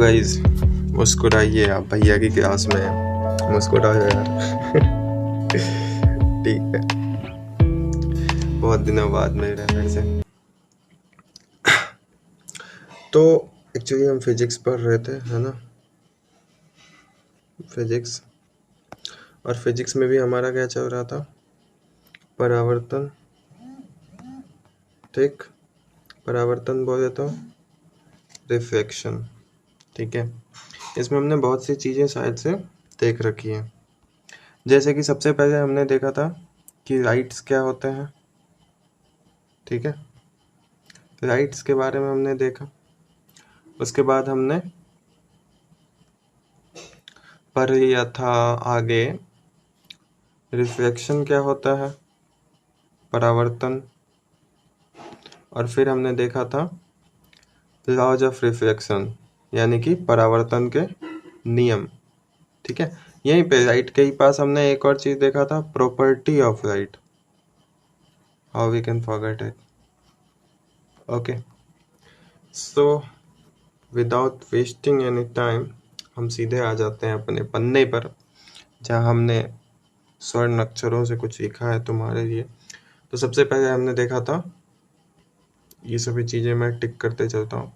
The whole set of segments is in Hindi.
गाइस, मुस्कुराइए, आप भैया की क्लास में हैं, मुस्कुराओ यार। ठीक है, बहुत दिनों बाद मिल रहे हैं फिर से। तो एक्चुअली हम फिजिक्स पढ़ रहे थे, है ना, फिजिक्स। और फिजिक्स में भी हमारा क्या चल रहा था, परावर्तन। ठीक, परावर्तन बोले तो रिफ्लेक्शन। ठीक है, इसमें हमने बहुत सी चीज़ें शायद से देख रखी हैं। जैसे कि सबसे पहले हमने देखा था कि लाइट्स क्या होते हैं। ठीक है, लाइट्स के बारे में हमने देखा। उसके बाद हमने पढ़ लिया था आगे रिफ्लेक्शन क्या होता है, परावर्तन। और फिर हमने देखा था लॉज ऑफ रिफ्लेक्शन, यानी कि परावर्तन के नियम। ठीक है, यहीं पे लाइट के ही पास हमने एक और चीज देखा था, property of light, how we can forget it. Okay, so without wasting any time हम सीधे आ जाते हैं अपने पन्ने पर, जहाँ हमने स्वर्ण अक्षरों से कुछ लिखा है तुम्हारे लिए। तो सबसे पहले हमने देखा था, ये सभी चीज़ें मैं टिक करते चलता हूँ।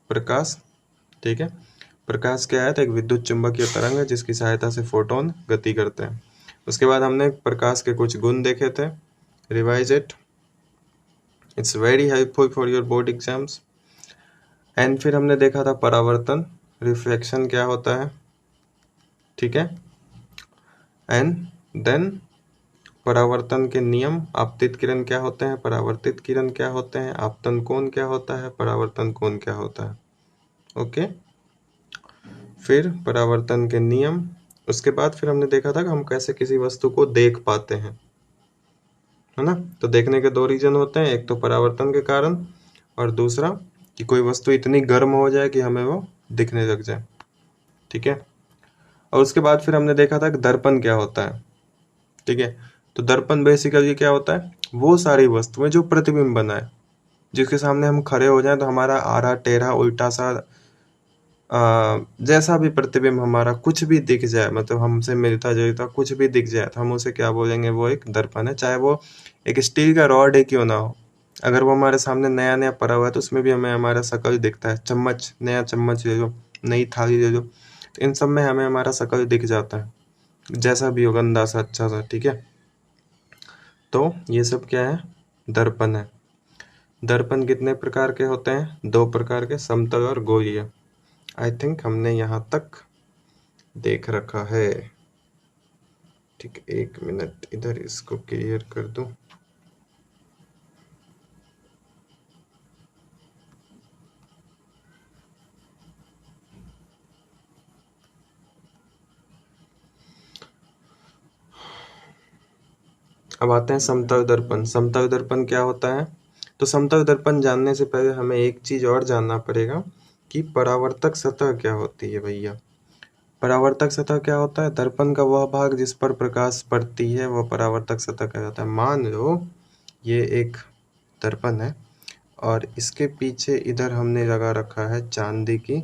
प्रकाश, ठीक है, प्रकाश क्या है, तो एक विद्युत चुंबकीय तरंग है जिसकी सहायता से फोटोन गति करते हैं। उसके बाद हमने प्रकाश के कुछ गुण देखे थे, revise it, it's very helpful for your board exams. And फिर हमने देखा था परावर्तन, रिफ्लेक्शन क्या होता है। ठीक है, एंड देन परावर्तन के नियम, आपतित किरण क्या होते हैं, परावर्तित किरण क्या होते हैं, आपतन कोण क्या होता है, परावर्तन कोण क्या होता है। ओके, फिर परावर्तन के नियम। उसके बाद फिर हमने देखा था कि हम कैसे किसी वस्तु को देख पाते हैं, है ना। तो देखने के दो रीजन होते हैं, एक तो परावर्तन के कारण, और दूसरा कि कोई वस्तु इतनी गर्म हो जाए कि हमें वो दिखने लग जाए। ठीक है, और उसके बाद फिर हमने देखा था कि दर्पण क्या होता है। ठीक है, तो दर्पण बेसिकली क्या होता है, वो सारी वस्तुएं जो प्रतिबिंब बनाए, जिसके सामने हम खड़े हो जाएं तो हमारा आरा टेढ़ा उल्टा सा जैसा भी प्रतिबिंब हमारा कुछ भी दिख जाए, मतलब हमसे मिलता जुलता कुछ भी दिख जाए, तो हम उसे क्या बोलेंगे, वो एक दर्पण है। चाहे वो एक स्टील का रॉड है क्यों ना हो, अगर वो हमारे सामने नया नया पड़ा हुआ है तो उसमें भी हमें हमारा शकल दिखता है। चम्मच, नया चम्मच ले लो, नई थाली ले लो, तो इन सब में हमें हमारा शकल दिख जाता है, जैसा भी हो, गंदा सा अच्छा सा। ठीक है, तो ये सब क्या है, दर्पण है। दर्पण कितने प्रकार के होते हैं, दो प्रकार के, समतल और गोलीय। आई थिंक हमने यहाँ तक देख रखा है। ठीक, एक मिनट, इधर इसको क्लियर कर दूं। अब आते हैं समतल दर्पण। समतल दर्पण क्या होता है, तो समतल दर्पण जानने से पहले हमें एक चीज और जानना पड़ेगा कि परावर्तक सतह क्या होती है भैया। परावर्तक सतह क्या होता है, दर्पण का वह भाग जिस पर प्रकाश पड़ती है वह परावर्तक सतह कहलाता है। मान लो ये एक दर्पण है और इसके पीछे इधर हमने लगा रखा है चांदी की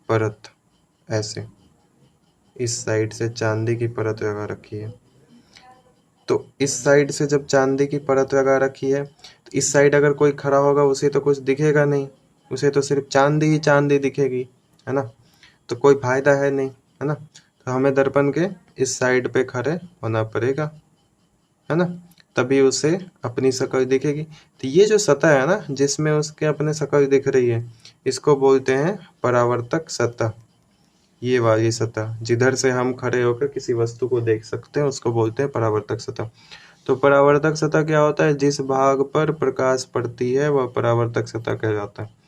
परत, ऐसे इस साइड से चांदी की परत लगा रखी है। तो इस साइड से जब चांदी की परत लगा रखी है, तो इस साइड अगर कोई खड़ा होगा उसे तो कुछ दिखेगा नहीं, उसे तो सिर्फ चांदी ही चांदी दिखेगी, है ना। तो कोई फायदा है नहीं, है ना। तो हमें दर्पण के इस साइड पे खड़े होना पड़ेगा, है ना, तभी उसे अपनी शक्ल दिखेगी। तो ये जो सतह है ना जिसमें उसके अपने शक्ल दिख रही है, इसको बोलते हैं परावर्तक सतह। ये वाली सतह जिधर से हम खड़े होकर किसी वस्तु को देख सकते हैं उसको बोलते हैं परावर्तक सतह। तो परावर्तक सतह क्या होता है, जिस भाग पर प्रकाश पड़ती है वह परावर्तक सतह कहलाता है।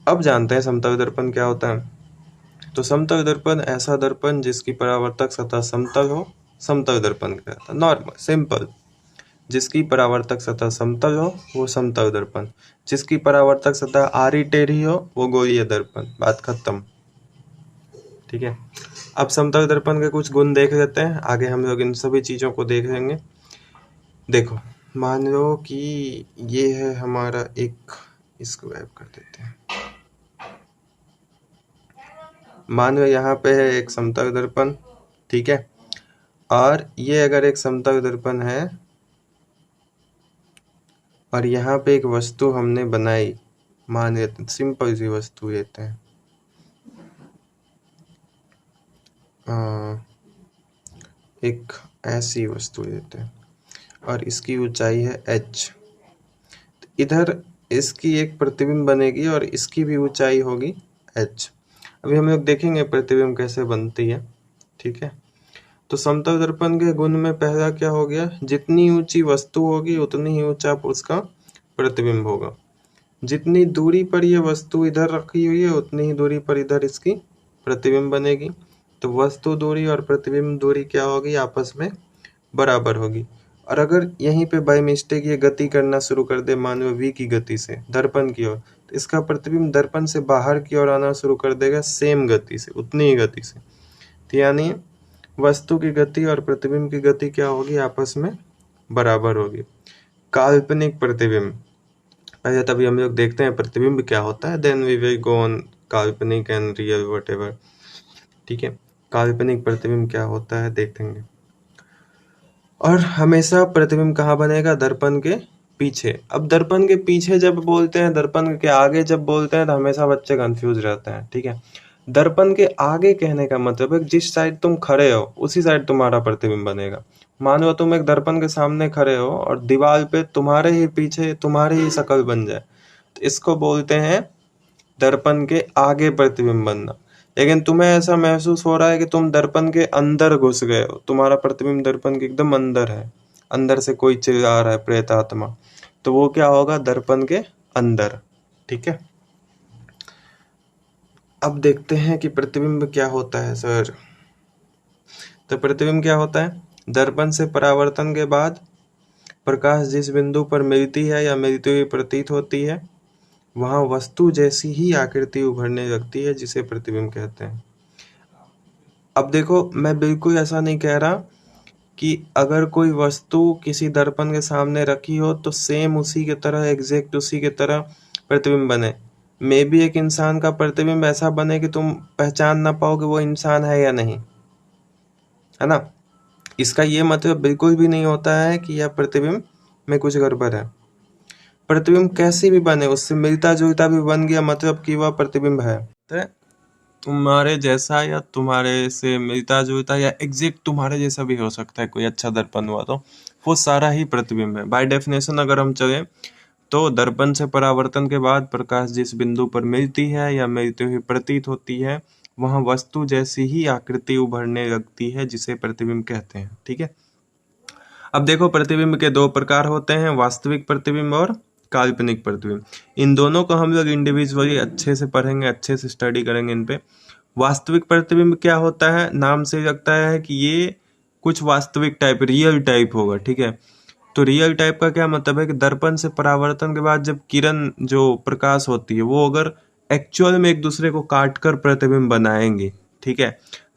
अब जानते हैं समतल दर्पण क्या होता है। तो समतल दर्पण ऐसा दर्पण जिसकी परावर्तक सतह समतल हो, समतल दर्पण कहलाता है। नॉर्मल सिंपल, जिसकी परावर्तक सतह समतल हो वो समतल दर्पण, जिसकी परावर्तक सतह आड़ी टेढ़ी हो वो गोलीय दर्पण। बात खत्म। ठीक है, अब समतल दर्पण के कुछ गुण देख लेते हैं, आगे हम लोग इन सभी चीजों को देख लेंगे। देखो, मान लो कि ये है हमारा एक, इसको गायब कर देते हैं। मान लो यहाँ पे है एक समतल दर्पण, ठीक है, और ये अगर एक समतल दर्पण है और यहाँ पे एक वस्तु हमने बनाई, मान लेते हैं सिंपल सी वस्तु लेते हैं, एक ऐसी वस्तु लेते हैं और इसकी ऊंचाई है h। इधर इसकी एक प्रतिबिंब बनेगी और इसकी भी ऊंचाई होगी h। अभी हम लोग देखेंगे प्रतिबिंब कैसे बनती है, ठीक है। तो समतल दर्पण के गुण में पहला क्या हो गया, जितनी ऊंची वस्तु होगी उतनी ही ऊंचा उसका प्रतिबिंब होगा। जितनी दूरी पर यह वस्तु इधर रखी हुई है उतनी ही दूरी पर इधर इसकी प्रतिबिंब बनेगी। तो वस्तु दूरी और प्रतिबिंब दूरी क्या होगी, आपस में बराबर होगी। और अगर यहीं पे बाय मिस्टेक ये गति करना शुरू कर दे, मान लो v की गति से दर्पण की ओर, तो इसका प्रतिबिंब दर्पण से बाहर की ओर आना शुरू कर देगा सेम गति से, उतनी ही गति से। तो यानी वस्तु की गति और प्रतिबिंब की गति क्या होगी, आपस में बराबर होगी। काल्पनिक प्रतिबिंब, पहले तभी हम लोग देखते हैं प्रतिबिंब क्या होता है, then we will go on काल्पनिक एंड रियल व्हाटएवर, ठीक है। काल्पनिक प्रतिबिंब क्या होता है देखेंगे। और हमेशा प्रतिबिंब कहाँ बनेगा, दर्पण के पीछे। अब दर्पण के पीछे जब बोलते हैं, दर्पण के आगे जब बोलते हैं तो हमेशा बच्चे कंफ्यूज रहते हैं, ठीक है। दर्पण के आगे कहने का मतलब है जिस साइड तुम खड़े हो उसी साइड तुम्हारा प्रतिबिंब बनेगा। मान लो तुम एक दर्पण के सामने खड़े हो और दीवार पे तुम्हारे ही पीछे तुम्हारी ही शक्ल बन जाए, तो इसको बोलते हैं दर्पण के आगे प्रतिबिंब बनना। लेकिन तुम्हें ऐसा महसूस हो रहा है कि तुम दर्पण के अंदर घुस गए हो, तुम्हारा प्रतिबिंब दर्पण के एकदम अंदर है, अंदर से कोई चिल्ला रहा है, प्रेत आत्मा, तो वो क्या होगा, दर्पण के अंदर, ठीक है। अब देखते हैं कि प्रतिबिंब क्या होता है सर। तो प्रतिबिंब क्या होता है, दर्पण से परावर्तन के बाद प्रकाश जिस बिंदु पर मिलती है या मिलती हुई प्रतीत होती है वहां वस्तु जैसी ही आकृति उभरने लगती है, जिसे प्रतिबिंब कहते हैं। अब देखो, मैं बिल्कुल ऐसा नहीं कह रहा कि अगर कोई वस्तु किसी दर्पण के सामने रखी हो तो सेम उसी के तरह, एग्जैक्ट उसी के तरह प्रतिबिंब बने। मे भी एक इंसान का प्रतिबिंब ऐसा बने कि तुम पहचान ना पाओ कि वो इंसान है या नहीं, है ना। इसका ये मतलब बिल्कुल भी नहीं होता है कि यह प्रतिबिंब में कुछ गड़बड़ है। प्रतिबिंब कैसी भी बने, उससे मिलता जुलता भी बन गया मतलब कि वह प्रतिबिंब है। तो तुम्हारे जैसा या तुम्हारे से मिलता जुलता या एग्जैक्ट तुम्हारे जैसा भी हो सकता है, कोई अच्छा दर्पण हुआ तो वो सारा ही प्रतिबिंब है। बाय डेफिनेशन अगर हम चले तो दर्पण से परावर्तन के बाद प्रकाश जिस बिंदु पर मिलती है या मिलती हुई प्रतीत होती है वहां वस्तु जैसी ही आकृति उभरने लगती है, जिसे प्रतिबिंब कहते हैं, ठीक है। अब देखो, प्रतिबिंब के दो प्रकार होते हैं, वास्तविक प्रतिबिंब और काल्पनिक प्रतिबिंब। इन दोनों को हम लोग इंडिविजुअली अच्छे से पढ़ेंगे, अच्छे से स्टडी करेंगे इन पे। वास्तविक प्रतिबिंब क्या होता है, नाम से लगता है कि ये कुछ वास्तविक टाइप, रियल टाइप होगा, ठीक है। तो रियल टाइप का क्या मतलब है कि दर्पण से परावर्तन के बाद जब किरण, जो प्रकाश होती है, वो अगर एक्चुअल में एक दूसरे को काट कर प्रतिबिंब बनाएंगे, ठीक है,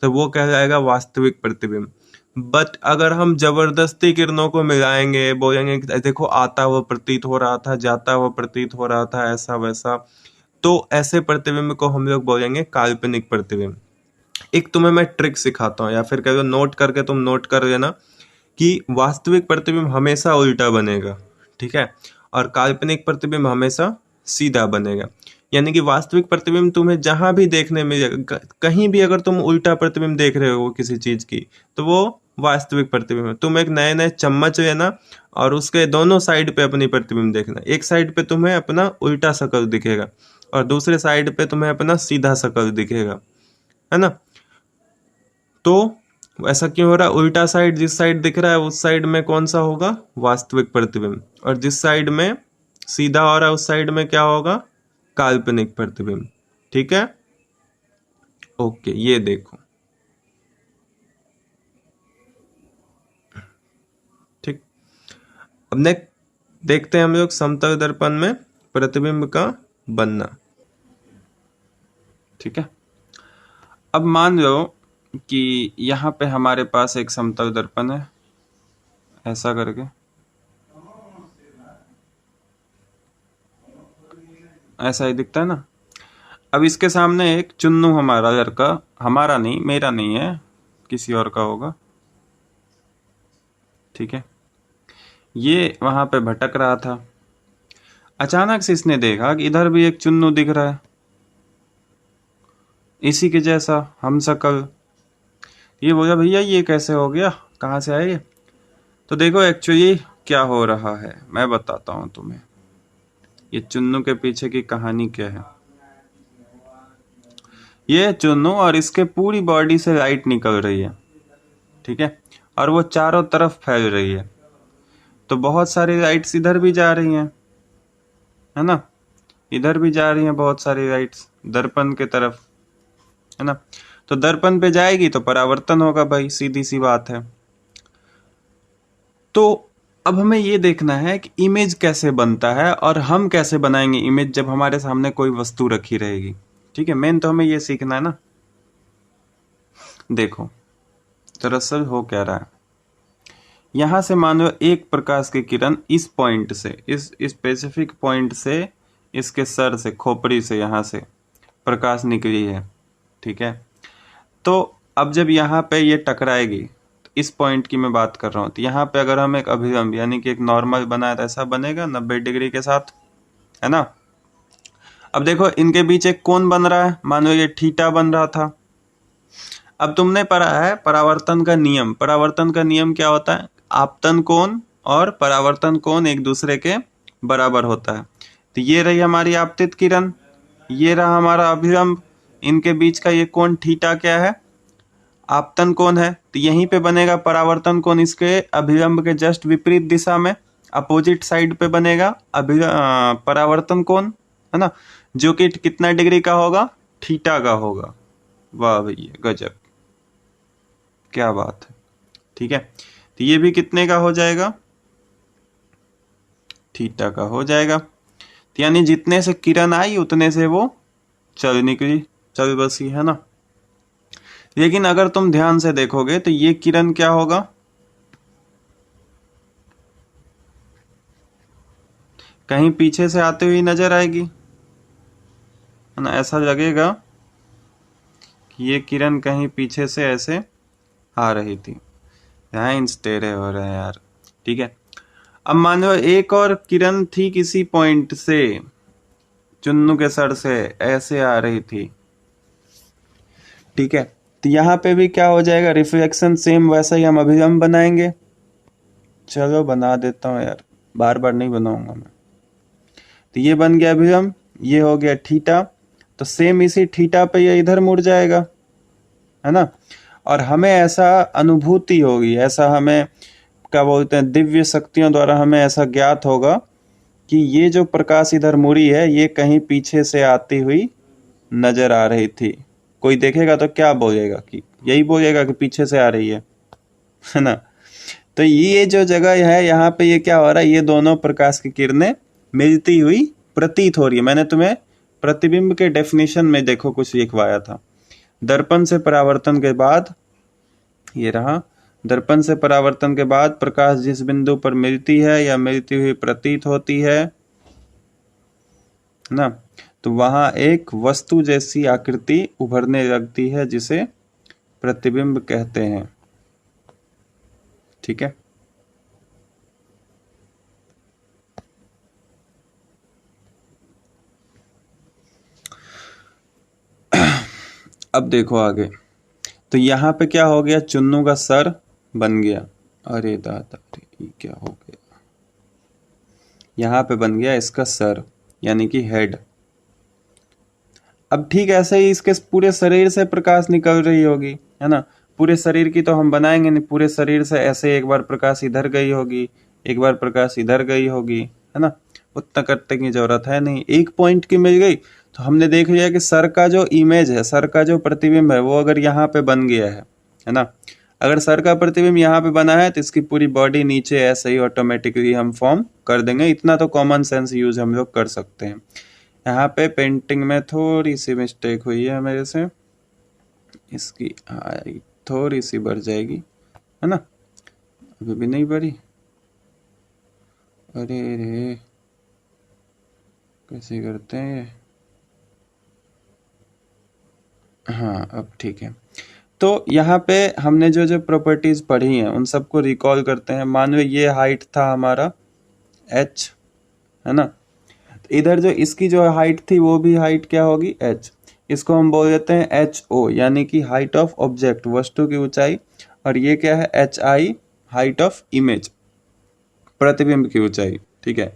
तो वो कहलाएगा वास्तविक प्रतिबिंब। बट अगर हम जबरदस्ती किरणों को मिलाएंगे, बोलेंगे कि देखो आता हुआ प्रतीत हो रहा था, जाता हुआ प्रतीत हो रहा था, ऐसा वैसा, तो ऐसे प्रतिबिंब को हम लोग बोलेंगे काल्पनिक प्रतिबिंब। एक तुम्हें मैं ट्रिक सिखाता हूँ, या फिर कभी नोट करके तुम नोट कर लेना कि वास्तविक प्रतिबिंब हमेशा उल्टा बनेगा, ठीक है, और काल्पनिक प्रतिबिंब हमेशा सीधा बनेगा। यानी कि वास्तविक प्रतिबिंब तुम्हें जहां भी देखने मिलेगा, कहीं भी अगर तुम उल्टा प्रतिबिंब देख रहे हो किसी चीज की, तो वो वास्तविक प्रतिबिंब है। तुम एक नए नए चम्मच लेना और उसके दोनों साइड पे अपनी प्रतिबिंब देखना। एक साइड पे तुम्हें अपना उल्टा शक्ल दिखेगा और दूसरे साइड पे तुम्हें अपना सीधा शक्ल दिखेगा, है ना। तो ऐसा क्यों हो रहा है, उल्टा साइड जिस साइड दिख रहा है उस साइड में कौन सा होगा, वास्तविक प्रतिबिंब, और जिस साइड में सीधा हो रहा है उस साइड में क्या होगा, काल्पनिक प्रतिबिंब, ठीक है। ओके, ये देखो, ठीक। अब नेक्स्ट देखते हैं हम लोग समतल दर्पण में प्रतिबिंब का बनना, ठीक है। अब मान लो कि यहाँ पे हमारे पास एक समतल दर्पण है, ऐसा करके, ऐसा ही दिखता है ना। अब इसके सामने एक चुन्नू हमारा लड़का, हमारा नहीं, मेरा नहीं है, किसी और का होगा, ठीक है। ये वहां पे भटक रहा था, अचानक से इसने देखा कि इधर भी एक चुन्नू दिख रहा है, इसी के जैसा, हम शकल। ये बोला भैया ये कैसे हो गया, कहाँ से आए ये? तो देखो एक्चुअली क्या हो रहा है, मैं बताता हूँ तुम्हें, ये चुन्नू के पीछे की कहानी क्या है। ये चुन्नू और इसके पूरी बॉडी से लाइट निकल रही है, ठीक है, और वो चारों तरफ फैल रही है। तो बहुत सारी लाइट्स इधर भी जा रही हैं, है ना, इधर भी जा रही हैं बहुत सारी लाइट्स दर्पण के तरफ, है ना। तो दर्पण पे जाएगी तो परावर्तन होगा भाई, सीधी सी बात है। तो अब हमें ये देखना है कि इमेज कैसे बनता है और हम कैसे बनाएंगे इमेज जब हमारे सामने कोई वस्तु रखी रहेगी, ठीक है। मेन तो हमें ये सीखना है ना। देखो दरअसल हो क्या रहा है, यहां से मान लो एक प्रकाश की किरण इस पॉइंट से, इस स्पेसिफिक पॉइंट से, इसके सर से, खोपड़ी से, यहां से प्रकाश निकली है, ठीक है। तो अब जब यहाँ पे ये टकराएगी, तो इस पॉइंट की मैं बात कर रहा हूँ, तो यहाँ पे अगर हम एक अभिलंब यानी कि एक नॉर्मल बनाए तो ऐसा बनेगा 90 डिग्री के साथ, है ना। अब देखो इनके बीच एक कोण बन रहा है, मानो ये थीटा बन रहा था। अब तुमने पढ़ा है परावर्तन का नियम, परावर्तन का नियम क्या होता है, आपतन कोण और परावर्तन कोण एक दूसरे के बराबर होता है। तो ये रही हमारी आपतित किरण, ये रहा हमारा अभिलंब, इनके बीच का ये कोण थीटा क्या है, आपतन कोण है। तो यहीं पे बनेगा परावर्तन कोण, इसके अभिलंब के जस्ट विपरीत दिशा में, अपोजिट साइड पे बनेगा परावर्तन कोण, है ना, जो कि कितना डिग्री का होगा, थीटा का होगा। वाह भैया गजब, क्या बात है, ठीक है। तो ये भी कितने का हो जाएगा, थीटा का हो जाएगा। तो यानी जितने से किरण आई उतने से वो चल निकली, चल बसी, है ना। लेकिन अगर तुम ध्यान से देखोगे तो ये किरण क्या होगा, कहीं पीछे से आते हुई नजर आएगी, है ना। ऐसा लगेगा कि ये किरण कहीं पीछे से ऐसे आ रही थी। यहाँ इंच टेढ़े हो रहे हैं यार, ठीक है। अब मान लो एक और किरण थी किसी पॉइंट से, चुन्नू के सर से ऐसे आ रही थी, ठीक है। तो यहाँ पे भी क्या हो जाएगा, रिफ्लेक्शन सेम वैसा ही हम अभिलंब बनाएंगे। चलो बना देता हूँ यार, बार बार नहीं बनाऊंगा मैं। तो ये बन गया अभिलंब, ये हो गया थीटा। तो सेम इसी थीटा पे ये इधर मुड़ जाएगा, है ना। और हमें ऐसा अनुभूति होगी, ऐसा हमें क्या बोलते हैं, दिव्य शक्तियों द्वारा हमें ऐसा ज्ञात होगा कि ये जो प्रकाश इधर मुड़ी है ये कहीं पीछे से आती हुई नजर आ रही थी। कोई देखेगा तो क्या बोलेगा, कि यही बोलेगा कि पीछे से आ रही है ना। तो ये जो जगह है यहाँ पे ये क्या हो रहा है, ये दोनों प्रकाश की किरणें मिलती हुई प्रतीत हो रही है। मैंने तुम्हें प्रतिबिंब के डेफिनेशन में देखो कुछ लिखवाया था, दर्पण से परावर्तन के बाद, ये रहा, दर्पण से परावर्तन के बाद प्रकाश जिस बिंदु पर मिलती है या मिलती हुई प्रतीत होती है ना, तो वहां एक वस्तु जैसी आकृति उभरने लगती है जिसे प्रतिबिंब कहते हैं, ठीक है। अब देखो आगे, तो यहाँ पे क्या हो गया, चुन्नू का सर बन गया, अरे दादा रे ये क्या हो गया, यहाँ पे बन गया इसका सर यानी कि हेड। अब ठीक ऐसे ही इसके पूरे शरीर से प्रकाश निकल रही होगी, है ना। पूरे शरीर की तो हम बनाएंगे नहीं, पूरे शरीर से ऐसे एक बार प्रकाश इधर गई होगी, एक बार प्रकाश इधर गई होगी, है ना। उतना करने की जरूरत है नहीं, एक पॉइंट की मिल गई। तो हमने देख लिया कि सर का जो इमेज है, सर का जो प्रतिबिंब है वो अगर यहाँ पे बन गया है ना। अगर सर का प्रतिबिंब यहाँ पे बना है तो इसकी पूरी बॉडी नीचे ऐसे ही ऑटोमेटिकली हम फॉर्म कर देंगे। इतना तो कॉमन सेंस यूज हम लोग कर सकते हैं। यहाँ पे पेंटिंग में थोड़ी सी मिस्टेक हुई है मेरे से, इसकी हाइट थोड़ी सी बढ़ जाएगी, है ना। अभी भी नहीं बढ़ी, अरे रे कैसे करते हैं ये, हाँ अब ठीक है। तो यहाँ पे हमने जो जो प्रॉपर्टीज पढ़ी हैं उन सबको रिकॉल करते हैं। मान लो ये हाइट था हमारा h, है ना। तो इधर जो इसकी जो हाइट थी वो भी हाइट क्या होगी h। इसको हम बोल देते हैं एच ओ, यानी कि हाइट ऑफ ऑब्जेक्ट, वस्तु की ऊंचाई। और ये क्या है H I, height of image, प्रतिबिंब की ऊंचाई। ठीक है,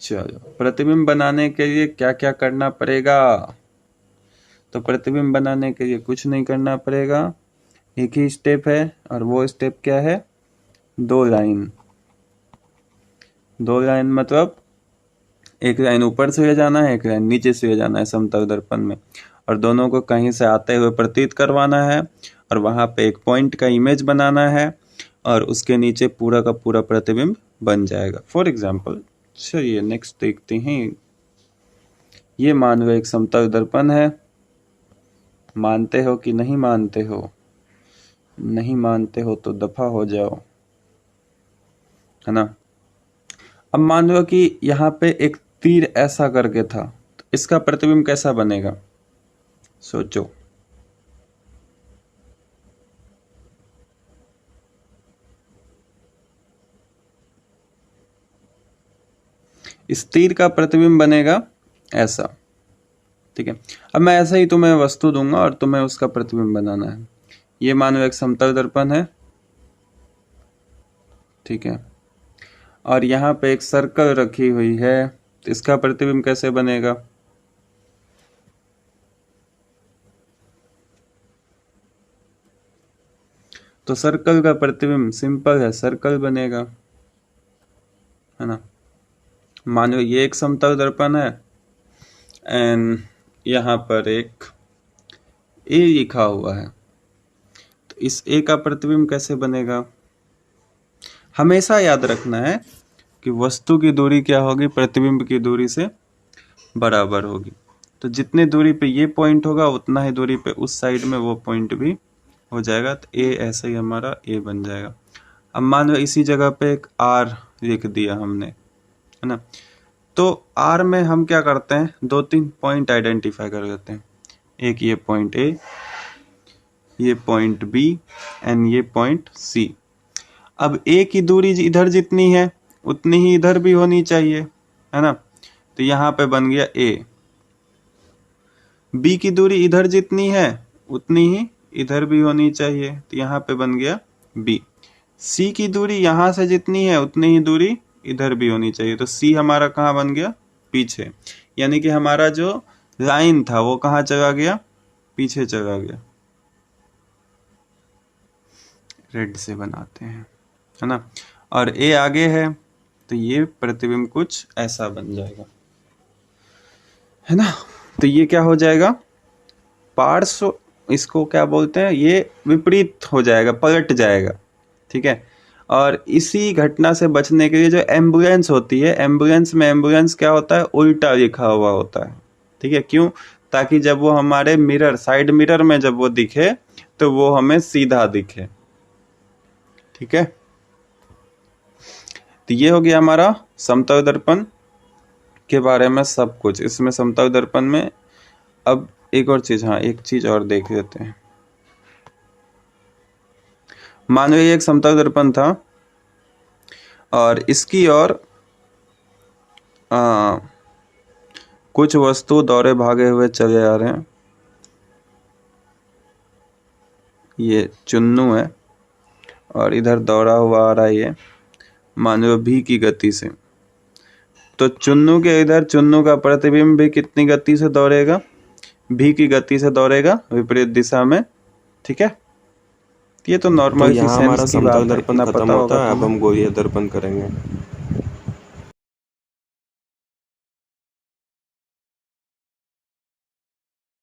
चलो प्रतिबिंब बनाने के लिए क्या क्या करना पड़ेगा। तो प्रतिबिंब बनाने के लिए कुछ नहीं करना पड़ेगा, एक ही स्टेप है। और वो स्टेप क्या है, दो लाइन। दो लाइन मतलब एक लाइन ऊपर से ले जाना है, एक लाइन नीचे से ले जाना है समतल दर्पण में, और दोनों को कहीं से आते हुए प्रतीत करवाना है। और वहां पे एक पॉइंट का इमेज बनाना है, और उसके नीचे पूरा का पूरा प्रतिबिंब बन जाएगा। फॉर एग्जाम्पल चलिए नेक्स्ट देखते हैं। ये मान लो एक समतल दर्पण है। मानते हो कि नहीं मानते हो? नहीं मानते हो तो दफा हो जाओ, है ना। अब मान लो कि यहाँ पे एक तीर ऐसा करके था, तो इसका प्रतिबिंब कैसा बनेगा, सोचो। इस तीर का प्रतिबिंब बनेगा ऐसा। ठीक है, अब मैं ऐसा ही तुम्हें वस्तु दूंगा और तुम्हें उसका प्रतिबिंब बनाना है। ये मानो एक समतल दर्पण है, ठीक है, और यहाँ पे एक सर्कल रखी हुई है, तो इसका प्रतिबिंब कैसे बनेगा। तो सर्कल का प्रतिबिंब सिंपल है, सर्कल बनेगा, है ना। मान लो ये एक समतल दर्पण है एंड यहाँ पर एक ए लिखा हुआ है, तो इस ए का प्रतिबिंब कैसे बनेगा। हमेशा याद रखना है कि वस्तु की दूरी क्या होगी, प्रतिबिंब की दूरी से बराबर होगी। तो जितनी दूरी पे ये पॉइंट होगा उतना ही दूरी पे उस साइड में वो पॉइंट भी हो जाएगा। तो ए ऐसे ही हमारा ए बन जाएगा। अब मान लो इसी जगह पे एक आर लिख दिया हमने, है ना। तो आर में हम क्या करते हैं, दो तीन पॉइंट आइडेंटिफाई कर लेते हैं। एक ये पॉइंट ए, ये पॉइंट बी एंड ये पॉइंट सी। अब ए की दूरी इधर जितनी है उतनी ही इधर भी होनी चाहिए, है ना। तो यहाँ पे बन गया ए। बी की दूरी इधर जितनी है उतनी ही इधर भी होनी चाहिए, तो यहाँ पे बन गया बी। सी की दूरी यहाँ से जितनी है उतनी ही दूरी इधर भी होनी चाहिए, तो सी हमारा कहाँ बन गया, पीछे। यानी कि हमारा जो लाइन था वो कहाँ चला गया, पीछे चला गया। रेड से बनाते हैं, है ना। और ए आगे है, तो ये प्रतिबिंब कुछ ऐसा बन जाएगा, है ना। तो ये क्या हो जाएगा, पार्श्व, इसको क्या बोलते हैं, ये विपरीत हो जाएगा, पलट जाएगा। ठीक है, और इसी घटना से बचने के लिए जो एम्बुलेंस होती है, एम्बुलेंस में एम्बुलेंस क्या होता है, उल्टा लिखा हुआ होता है। ठीक है, क्यों, ताकि जब वो हमारे मिरर, साइड मिरर में जब वो दिखे तो वो हमें सीधा दिखे। ठीक है, तो ये हो गया हमारा समतल दर्पण के बारे में सब कुछ। इसमें समतल दर्पण में अब एक और चीज, हाँ एक चीज और देख लेते हैं। मान लो ये एक समतल दर्पण था और इसकी ओर कुछ वस्तु दौड़े भागे हुए चले आ रहे हैं। ये चुन्नू है और इधर दौड़ा हुआ आ रहा है ये, मान लो भी की गति से। तो चुन्नू के इधर चुन्नू का प्रतिबिंब भी कितनी गति से दौड़ेगा, भी की गति से दौड़ेगा, विपरीत दिशा में। ठीक है, ये तो नॉर्मल तो यहाँ हमारा सेंस की बात समतल है, दर्पण इतना खत्म पता होता होगा है। अब तुम्हें। हम गोलीय दर्पण करेंगे।